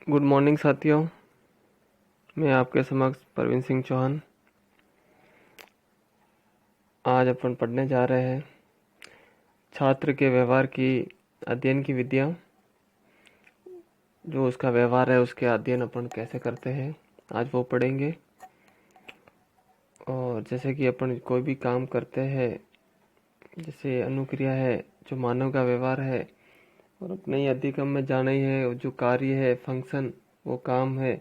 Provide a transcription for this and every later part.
Good morning साथियों। मैं आपके समक्ष प्रवीण सिंह चौहान। आज अपन पढ़ने जा रहे हैं छात्र के व्यवहार की अध्ययन की विधियाँ। जो उसका व्यवहार है उसके अध्ययन अपन कैसे करते हैं आज वो पढ़ेंगे। और जैसे कि अपन कोई भी काम करते हैं, जैसे अनुक्रिया है जो मानव का व्यवहार है, और अपने ही अधिगम में जाना ही है जो कार्य है, फंक्शन, वो काम है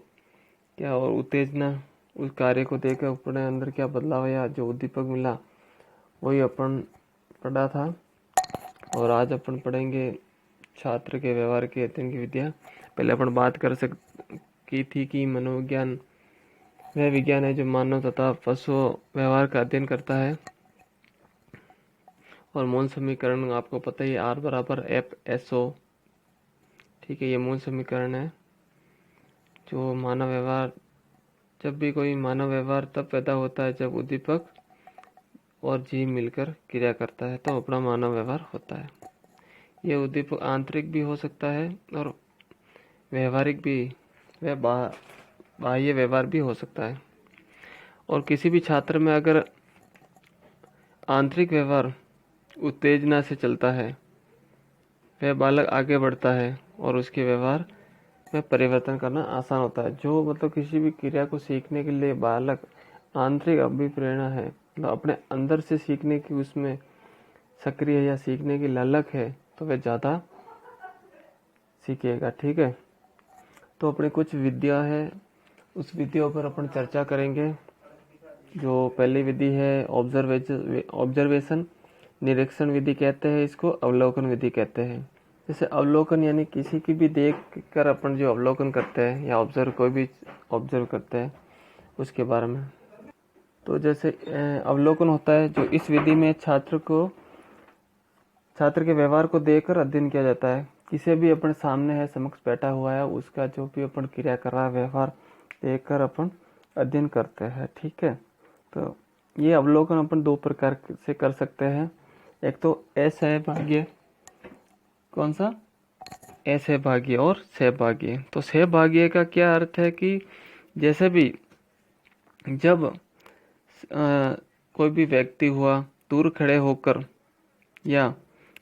क्या, और उत्तेजना उस कार्य को देखकर अपने अंदर क्या बदलाव आया, जो उद्दीपक मिला वही अपन पढ़ा था। और आज अपन पढ़ेंगे छात्र के व्यवहार के अध्ययन की विधियाँ। पहले अपन बात कर सक की थी कि मनोविज्ञान वह विज्ञान है जो मानव तथा पशुओं व्यवहार का अध्ययन करता है। और मूल समीकरण आपको पता ही, R बराबर एफ एस ओ। ठीक है, ये मूल समीकरण है। जो मानव व्यवहार, जब भी कोई मानव व्यवहार तब पैदा होता है जब उद्दीपक और जीव मिलकर क्रिया करता है, तो अपना मानव व्यवहार होता है। यह उद्दीपक आंतरिक भी हो सकता है और व्यवहारिक भी, वह बाह्य व्यवहार भी हो सकता है। और किसी भी छात्र में अगर आंतरिक व्यवहार उत्तेजना से चलता है, वह बालक आगे बढ़ता है और उसके व्यवहार में परिवर्तन करना आसान होता है। जो किसी भी क्रिया को सीखने के लिए बालक आंतरिक अभिप्रेरणा है, अपने अंदर से सीखने की उसमें सक्रिय या सीखने की ललक है, तो वह ज़्यादा सीखेगा। ठीक है, तो अपनी कुछ विद्या है, उस विधियों पर अपन चर्चा करेंगे। जो पहली विधि है ऑब्जर्वेशन, निरीक्षण विधि कहते हैं इसको, अवलोकन विधि कहते हैं। जैसे अवलोकन यानी किसी की भी देख कर अपन जो अवलोकन करते हैं या ऑब्जर्व, कोई भी ऑब्जर्व करते हैं उसके बारे में। तो जैसे अवलोकन होता है, जो इस विधि में छात्र के व्यवहार को देखकर अध्ययन किया जाता है। किसी भी अपने सामने है, समक्ष बैठा हुआ है, उसका जो भी अपन क्रिया कर रहा है व्यवहार देखकर अपन अध्ययन करते हैं। ठीक है, तो ये अवलोकन अपन दो प्रकार से कर सकते हैं। एक तो असहभाग्य, कौन सा, असहभाग्य और सहभाग्य। तो सहभाग्य का क्या अर्थ है कि जैसे भी जब कोई भी व्यक्ति हुआ दूर खड़े होकर, या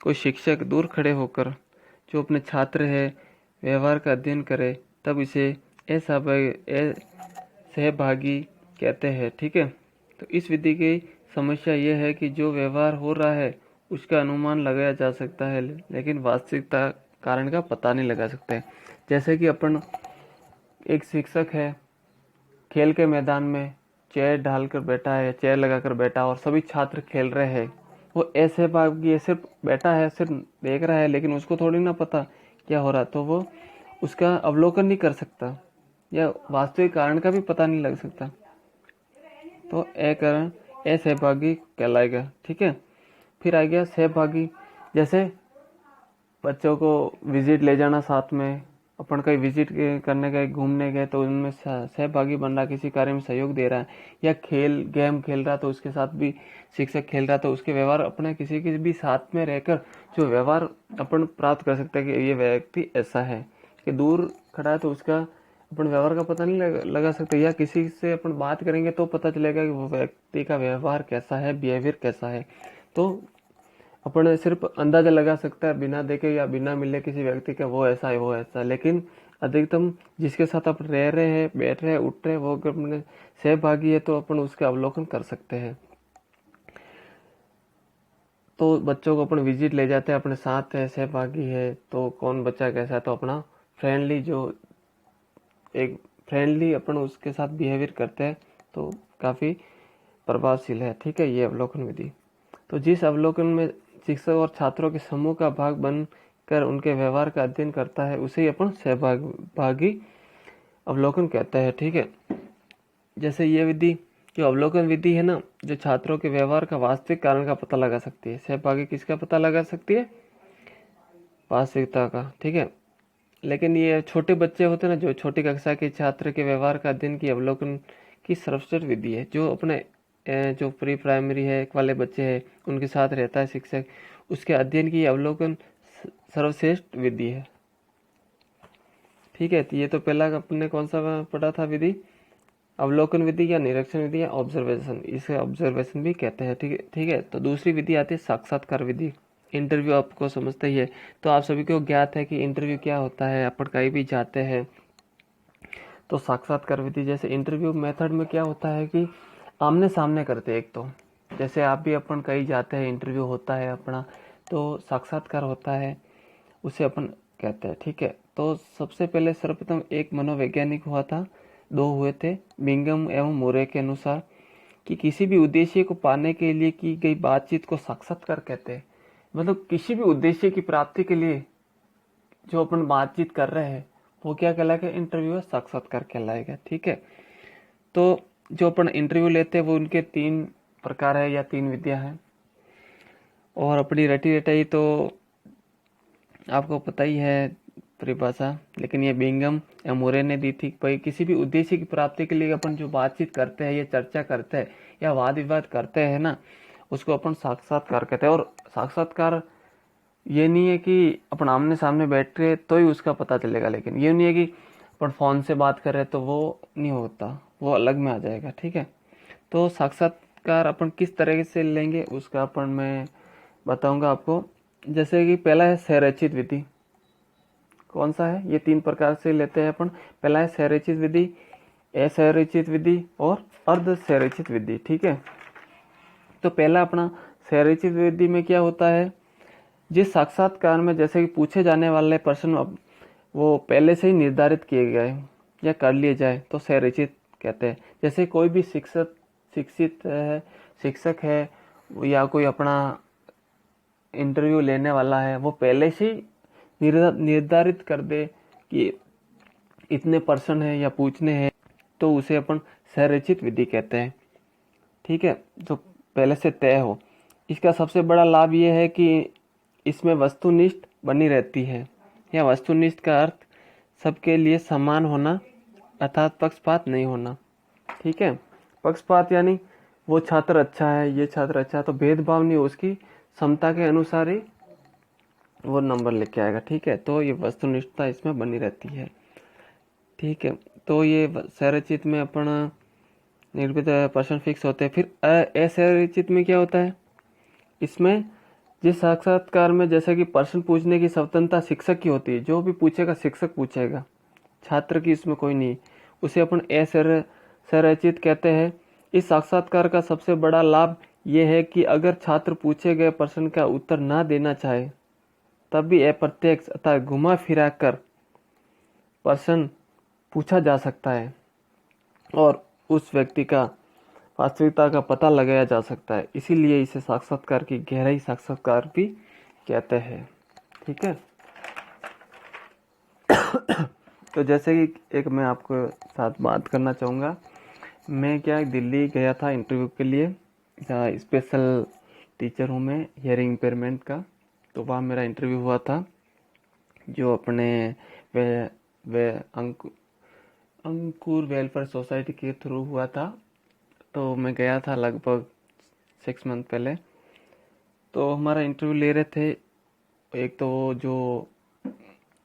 कोई शिक्षक दूर खड़े होकर जो अपने छात्र है व्यवहार का अध्ययन करे, तब इसे सहभागी कहते हैं। ठीक है, तो इस विधि की समस्या यह है कि जो व्यवहार हो रहा है उसका अनुमान लगाया जा सकता है, लेकिन वास्तविकता कारण का पता नहीं लगा सकते। जैसे कि अपन, एक शिक्षक है, खेल के मैदान में चेयर डालकर बैठा है, चेयर लगाकर बैठा, और सभी छात्र खेल रहे हैं। वो ऐसे भाग सिर्फ बैठा है, सिर्फ देख रहा है, लेकिन उसको थोड़ी ना पता क्या हो रहा, तो वो उसका अवलोकन नहीं कर सकता या वास्तविक कारण का भी पता नहीं लग सकता। तो ए कारण असहभागी कहलाएगा। ठीक है, फिर आ गया सहभागी। जैसे बच्चों को विजिट ले जाना, साथ में अपन कहीं विजिट करने गए, घूमने गए, तो उनमें सहभागी बन रहा, किसी कार्य में सहयोग दे रहा है, या गेम खेल रहा तो उसके साथ भी शिक्षक खेल रहा, तो उसके व्यवहार अपने किसी के भी साथ में रहकर जो व्यवहार अपन प्राप्त कर सकते हैं कि ये व्यक्ति ऐसा है। कि दूर खड़ा है तो उसका अपन व्यवहार का पता नहीं लगा सकते, या किसी से अपन बात करेंगे तो पता चलेगा कि वो व्यक्ति का व्यवहार कैसा है, बिहेवियर कैसा है। तो अपन सिर्फ अंदाजा लगा सकता है बिना देखे या बिना मिले किसी व्यक्ति का, वो ऐसा है वो ऐसा है। लेकिन अधिकतम जिसके साथ अपन रह रहे हैं, बैठ रहे हैं, उठ रहे हैं, वो अगर अपने सहभागी है तो अपन उसका अवलोकन कर सकते हैं। तो बच्चों को अपन विजिट ले जाते हैं, अपने साथ है, सहभागी है, तो कौन बच्चा कैसा है, तो अपना फ्रेंडली, जो एक फ्रेंडली अपन उसके साथ बिहेवियर करते हैं, तो काफ़ी प्रभावशील है। ठीक है, ये अवलोकन विधि। तो जिस अवलोकन में शिक्षक और छात्रों के समूह का भाग बनकर उनके व्यवहार का अध्ययन करता है, उसे ही अपन सहभागी अवलोकन कहते हैं। ठीक है, जैसे ये विधि, जो अवलोकन विधि है ना, जो छात्रों के व्यवहार का वास्तविक कारण का पता लगा सकती है। सहभागी किसका पता लगा सकती है, वास्तविकता का। ठीक है, लेकिन ये छोटे बच्चे होते हैं ना, जो छोटी कक्षा के छात्र के व्यवहार का अध्ययन की अवलोकन की सर्वश्रेष्ठ विधि है। जो अपने जो प्री प्राइमरी है वाले बच्चे हैं, उनके साथ रहता है शिक्षक, उसके अध्ययन की अवलोकन सर्वश्रेष्ठ विधि है। ठीक है। तो ये तो पहला अपने कौन सा पढ़ा था विधि, अवलोकन विधि या निरीक्षण विधि या ऑब्जर्वेशन, इसे ऑब्जर्वेशन भी कहते हैं। ठीक है, ठीक है। तो दूसरी विधि आती है साक्षात्कार विधि। इंटरव्यू आपको समझते ही है, तो आप सभी को ज्ञात है कि इंटरव्यू क्या होता है, अपन कहीं भी जाते हैं तो साक्षात्कार विधि, जैसे इंटरव्यू मेथड में क्या होता है कि आमने सामने करते हैं। एक तो जैसे आप भी अपन कहीं जाते हैं, इंटरव्यू होता है अपना, तो साक्षात्कार होता है, उसे अपन कहते हैं। ठीक है। तो सबसे पहले सर्वप्रथम एक मनोवैज्ञानिक हुआ था, दो हुए थे, बिंगम एवं मोरे के अनुसार, कि किसी भी उद्देश्य को पाने के लिए की गई बातचीत को साक्षात्कार कहते हैं। मतलब किसी भी उद्देश्य की प्राप्ति के लिए जो अपन बातचीत कर रहे हैं वो क्या कहलाएगा, इंटरव्यू है, साक्षात्कार कहलाएगा। ठीक है। तो जो अपन इंटरव्यू लेते हैं वो उनके 3 प्रकार है या 3 विधियां हैं, और अपनी रटी रटाई तो आपको पता ही है परिभाषा, लेकिन ये बिंगम या मोरे ने दी थी। भाई किसी भी उद्देश्य की प्राप्ति के लिए अपन जो बातचीत करते हैं या चर्चा करते हैं या वाद विवाद करते हैं ना, उसको अपन साक्षात्कार कहते हैं। और साक्षात्कार ये नहीं है कि अपन आमने सामने बैठ रहे तो ही उसका पता चलेगा, लेकिन ये नहीं है कि अपन फोन से बात कर रहे तो वो नहीं होता, वो अलग में आ जाएगा। ठीक है। तो साक्षात्कार अपन किस तरह से लेंगे उसका अपन मैं बताऊंगा आपको। जैसे कि पहला है संरचित विधि। कौन सा है, ये 3 प्रकार से लेते हैं अपन। पहला है संरचित विधि, असंरचित विधि और अर्ध संरचित विधि। ठीक है। तो पहला अपना संरचित विधि में क्या होता है, जिस साक्षात्कार में जैसे कि पूछे जाने वाले प्रश्न वो पहले से ही निर्धारित किए गए या कर लिए जाए तो संरचित कहते हैं। जैसे कोई भी शिक्षक है या कोई अपना इंटरव्यू लेने वाला है, वो पहले से ही निर्धारित कर दे कि इतने प्रश्न है या पूछने हैं, तो उसे अपन संरचित विधि कहते हैं। ठीक है। जो पहले से तय हो। इसका सबसे बड़ा लाभ ये है कि इसमें वस्तुनिष्ठ बनी रहती है, या वस्तुनिष्ठ का अर्थ सबके लिए समान होना, अर्थात पक्षपात नहीं होना। ठीक है। पक्षपात यानी वो छात्र अच्छा है, ये छात्र अच्छा है, तो भेदभाव नहीं हो, उसकी क्षमता के अनुसार ही वो नंबर लेके आएगा। ठीक है। तो ये वस्तुनिष्ठता इसमें बनी रहती है। ठीक है। तो ये संरचित में अपन निर्मित प्रश्न फिक्स होते हैं। फिर असंरचित में क्या होता है, इसमें जिस साक्षात्कार में जैसे कि प्रश्न पूछने की स्वतंत्रता शिक्षक की होती है, जो भी पूछेगा शिक्षक पूछेगा, छात्र की इसमें कोई नहीं, उसे अपन असंरचित कहते हैं। इस साक्षात्कार का सबसे बड़ा लाभ यह है कि अगर छात्र पूछे गए प्रश्न का उत्तर ना देना चाहे तब भी अप्रत्यक्ष अर्थात घुमा फिरा कर प्रश्न पूछा जा सकता है और उस व्यक्ति का वास्तविकता का पता लगाया जा सकता है। इसीलिए इसे साक्षात्कार की गहराई साक्षात्कार भी कहते हैं। ठीक है। तो जैसे कि एक मैं आपको साथ बात करना चाहूँगा, मैं क्या दिल्ली गया था इंटरव्यू के लिए, जहाँ स्पेशल टीचर हूँ मैं हियरिंग इम्पेयरमेंट का, तो वहाँ मेरा इंटरव्यू हुआ था, जो अपने वे अंकुर वेलफेयर सोसाइटी के थ्रू हुआ था। तो मैं गया था लगभग 6 मंथ पहले। तो हमारा इंटरव्यू ले रहे थे, एक तो वो जो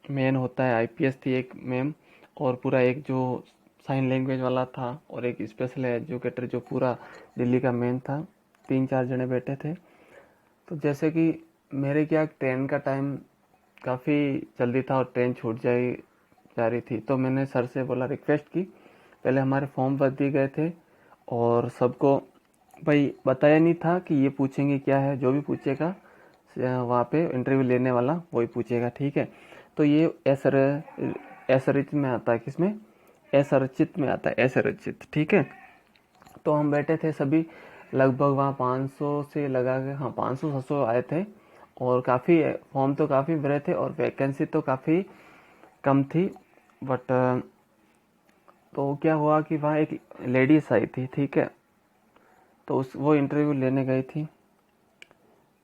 मेन होता है आईपीएस थी एक मैम, और पूरा एक जो साइन लैंग्वेज वाला था, और एक स्पेशल एजुकेटर जो पूरा दिल्ली का मेन था। 3-4 जने बैठे थे। तो जैसे कि मेरे क्या ट्रेन का टाइम काफ़ी जल्दी था और ट्रेन छूट जा रही थी, तो मैंने सर से बोला, रिक्वेस्ट की। पहले हमारे फॉर्म भर दिए गए थे और सबको भाई बताया नहीं था कि ये पूछेंगे क्या है, जो भी पूछेगा वहाँ पे इंटरव्यू लेने वाला वही पूछेगा। ठीक है। तो ये असंरचित में आता है, किसमें, असंरचित में आता है, असंरचित। ठीक है। तो हम बैठे थे सभी, लगभग वहाँ 500 से लगा के, हाँ 500-700 आए थे, और काफ़ी फॉर्म तो काफ़ी भरे थे और वैकेंसी तो काफ़ी कम थी। बट तो क्या हुआ कि वहाँ एक लेडीज आई थी। ठीक है। तो वो इंटरव्यू लेने गई थी,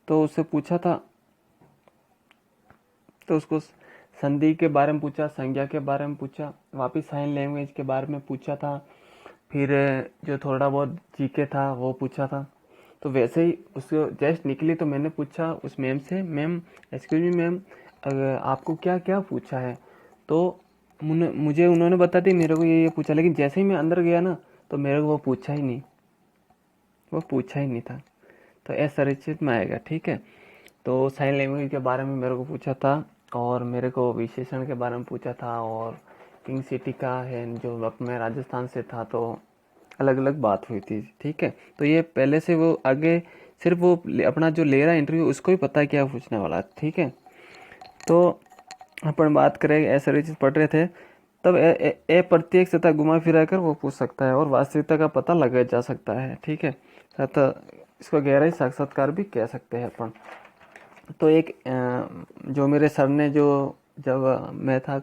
तो उससे पूछा था, तो उसको संधि के बारे में पूछा, संज्ञा के बारे में पूछा, वापिस साइन लैंग्वेज के बारे में पूछा था, फिर जो थोड़ा बहुत जीके था वो पूछा था। तो वैसे ही उसको जस्ट निकली तो मैंने पूछा उस मैम से, मैम एक्सक्यूज मी मैम, आपको क्या क्या पूछा है। तो मुझे उन्होंने बता दी, मेरे को ये पूछा, लेकिन जैसे ही मैं अंदर गया ना तो मेरे को वो पूछा ही नहीं, वो पूछा ही नहीं था। तो असंरचित में आएगा, ठीक है। तो साइन लैंग्वेज के बारे में मेरे को पूछा था, और मेरे को विशेषण के बारे में पूछा था, और पिंक सिटी का है जो मैं राजस्थान से था, तो अलग अलग बात हुई थी, ठीक है। तो ये पहले से वो आगे सिर्फ वो अपना जो ले रहा है इंटरव्यू उसको ही पता है क्या पूछने वाला है, ठीक है। तो अपन बात करें ऐसे चीज पढ़ रहे थे, तब ए प्रत्येक सतह घुमा फिरा कर वो पूछ सकता है और वास्तविकता का पता लगाया जा सकता है, ठीक है। सतह इसको गहराई साक्षात्कार भी कह सकते हैं अपन। तो एक जो मेरे सर ने जो जब मैं था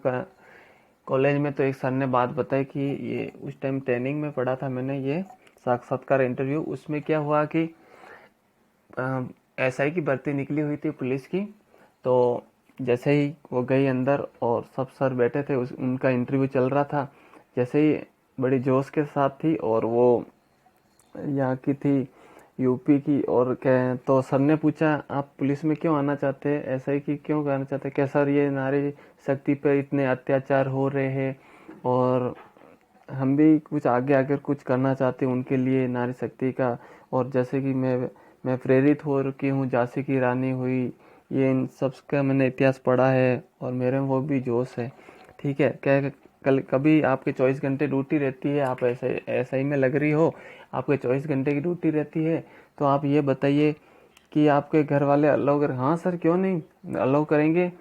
कॉलेज में, तो एक सर ने बात बताई कि ये उस टाइम ट्रेनिंग में पढ़ा था मैंने ये साक्षात्कार इंटरव्यू। उसमें क्या हुआ कि एसआई की भर्ती निकली हुई थी पुलिस की। तो जैसे ही वो गई अंदर और सब सर बैठे थे, उनका इंटरव्यू चल रहा था, जैसे ही बड़ी जोश के साथ थी, और वो यहाँ की थी यूपी की, और क्या तो सर ने पूछा आप पुलिस में क्यों आना चाहते हैं, एसआई की क्यों आना चाहते हैं, क्या सर ये नारी शक्ति पर इतने अत्याचार हो रहे हैं और हम भी कुछ आगे आकर कुछ करना चाहते हैं उनके लिए नारी शक्ति का, और जैसे कि मैं प्रेरित हो रखी हूँ, झांसी की रानी हुई, ये इन सब का मैंने इतिहास पढ़ा है और मेरे में वो भी जोश है, ठीक है। क्या कल कभी आपके 24 घंटे ड्यूटी रहती है, आप ऐसा ही में लग रही हो, आपके 24 घंटे की ड्यूटी रहती है, तो आप ये बताइए कि आपके घर वाले अलाउ कर। हाँ सर क्यों नहीं अलाउ करेंगे,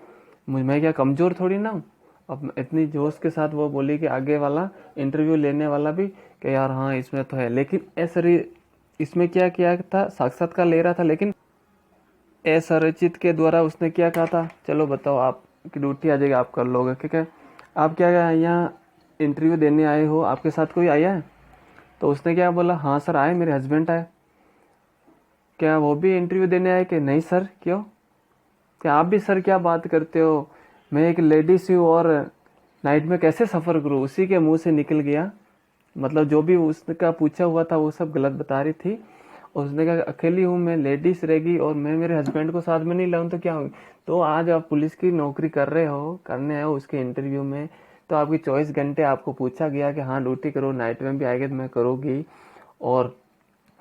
मैं क्या कमज़ोर थोड़ी ना हूँ। अब इतनी जोश के साथ वो बोली कि आगे वाला इंटरव्यू लेने वाला भी कि यार हाँ इसमें तो है, लेकिन ऐसा इसमें क्या किया था, साक्षात्कार ले रहा था, लेकिन असंरचित के द्वारा उसने क्या कहा था, चलो बताओ आपकी ड्यूटी आ जाएगी, आप कर लोगे, ठीक है। आप क्या यहाँ इंटरव्यू देने आए हो, आपके साथ कोई आया है? तो उसने क्या बोला, हाँ सर आए, मेरे हस्बैंड आए। क्या वो भी इंटरव्यू देने आए? कि नहीं सर। क्यों? क्या आप भी सर क्या बात करते हो, मैं एक लेडीज हूँ और नाइट में कैसे सफ़र करूँ। उसी के मुंह से निकल गया, मतलब जो भी उसका पूछा हुआ था वो सब गलत बता रही थी। उसने कहा अकेली हूँ मैं, लेडीज रहेगी और मैं मेरे हस्बैंड को साथ में नहीं लाऊं तो क्या होगी। तो आज आप पुलिस की नौकरी कर रहे हो, करने आए हो उसके इंटरव्यू में, तो आपकी 24 घंटे आपको पूछा गया कि हाँ ड्यूटी करो, नाइट में भी आएगी तो मैं करोगी। और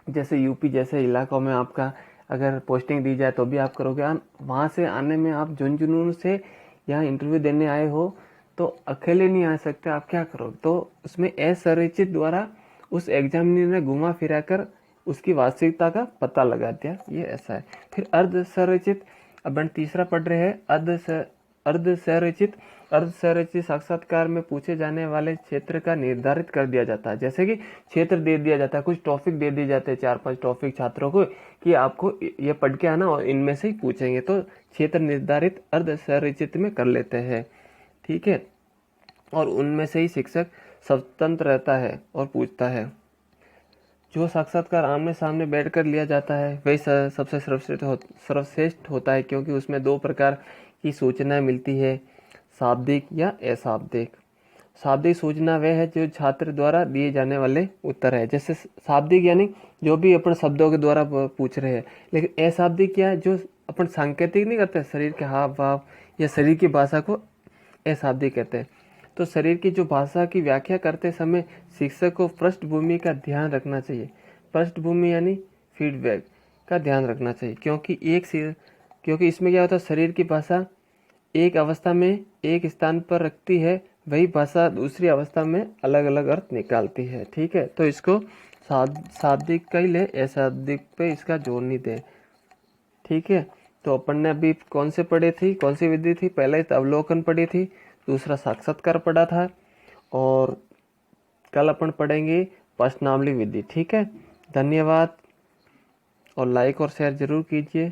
जैसे यूपी जैसे इलाकों में आपका अगर पोस्टिंग दी जाए तो भी आप करोगे। वहाँ से आने में आप जुनून से यहाँ इंटरव्यू देने आए हो, तो अकेले नहीं आ सकते, आप क्या करोगे। तो उसमें असंरचित द्वारा उस एग्जामिनर ने घुमा फिरा कर उसकी वास्तविकता का पता लगा दिया, ये ऐसा है। फिर अर्ध संरचित, अब हम तीसरा पढ़ रहे हैं अर्ध संरचित। अर्ध संरचित साक्षात्कार में पूछे जाने वाले क्षेत्र का निर्धारित कर दिया जाता है। जैसे कि क्षेत्र दे दिया जाता है, कुछ टॉपिक दे दिए जाते हैं, 4-5 टॉपिक छात्रों को कि आपको ये पढ़ के आना और इनमें से ही पूछेंगे, तो क्षेत्र निर्धारित अर्ध संरचित में कर लेते हैं, ठीक है। और उनमें से ही शिक्षक स्वतंत्र रहता है और पूछता है। जो साक्षात्कार आमने सामने बैठकर लिया जाता है वही सबसे सर्वश्रेष्ठ होता है, क्योंकि उसमें 2 प्रकार की सूचनाएं मिलती है, शाब्दिक या अशाब्दिक। शाब्दिक सूचना वह है जो छात्र द्वारा दिए जाने वाले उत्तर है। जैसे शाब्दिक यानी जो भी अपन शब्दों के द्वारा पूछ रहे हैं, लेकिन अशाब्दिक क्या है, जो अपन सांकेतिक नहीं करते, शरीर के हाव भाव या शरीर की भाषा को अशाब्दिक कहते हैं। तो शरीर की जो भाषा की व्याख्या करते समय शिक्षक को पृष्ठभूमि का ध्यान रखना चाहिए। पृष्ठभूमि यानी फीडबैक का ध्यान रखना चाहिए, क्योंकि इसमें क्या होता है, शरीर की भाषा एक अवस्था में एक स्थान पर रखती है, वही भाषा दूसरी अवस्था में अलग अलग अर्थ निकालती है, ठीक है। तो इसको शाब्दिक का ही ले, अशाब्दिक पे इसका जोर नहीं दे, ठीक है। तो अपन ने अभी कौन से पढ़े थी, कौन सी विधि थी, पहले अवलोकन पढ़ी थी, दूसरा साक्षात्कार पढ़ा था, और कल अपन पढ़ेंगे प्रश्नावली विधि, ठीक है। धन्यवाद, और लाइक और शेयर जरूर कीजिए।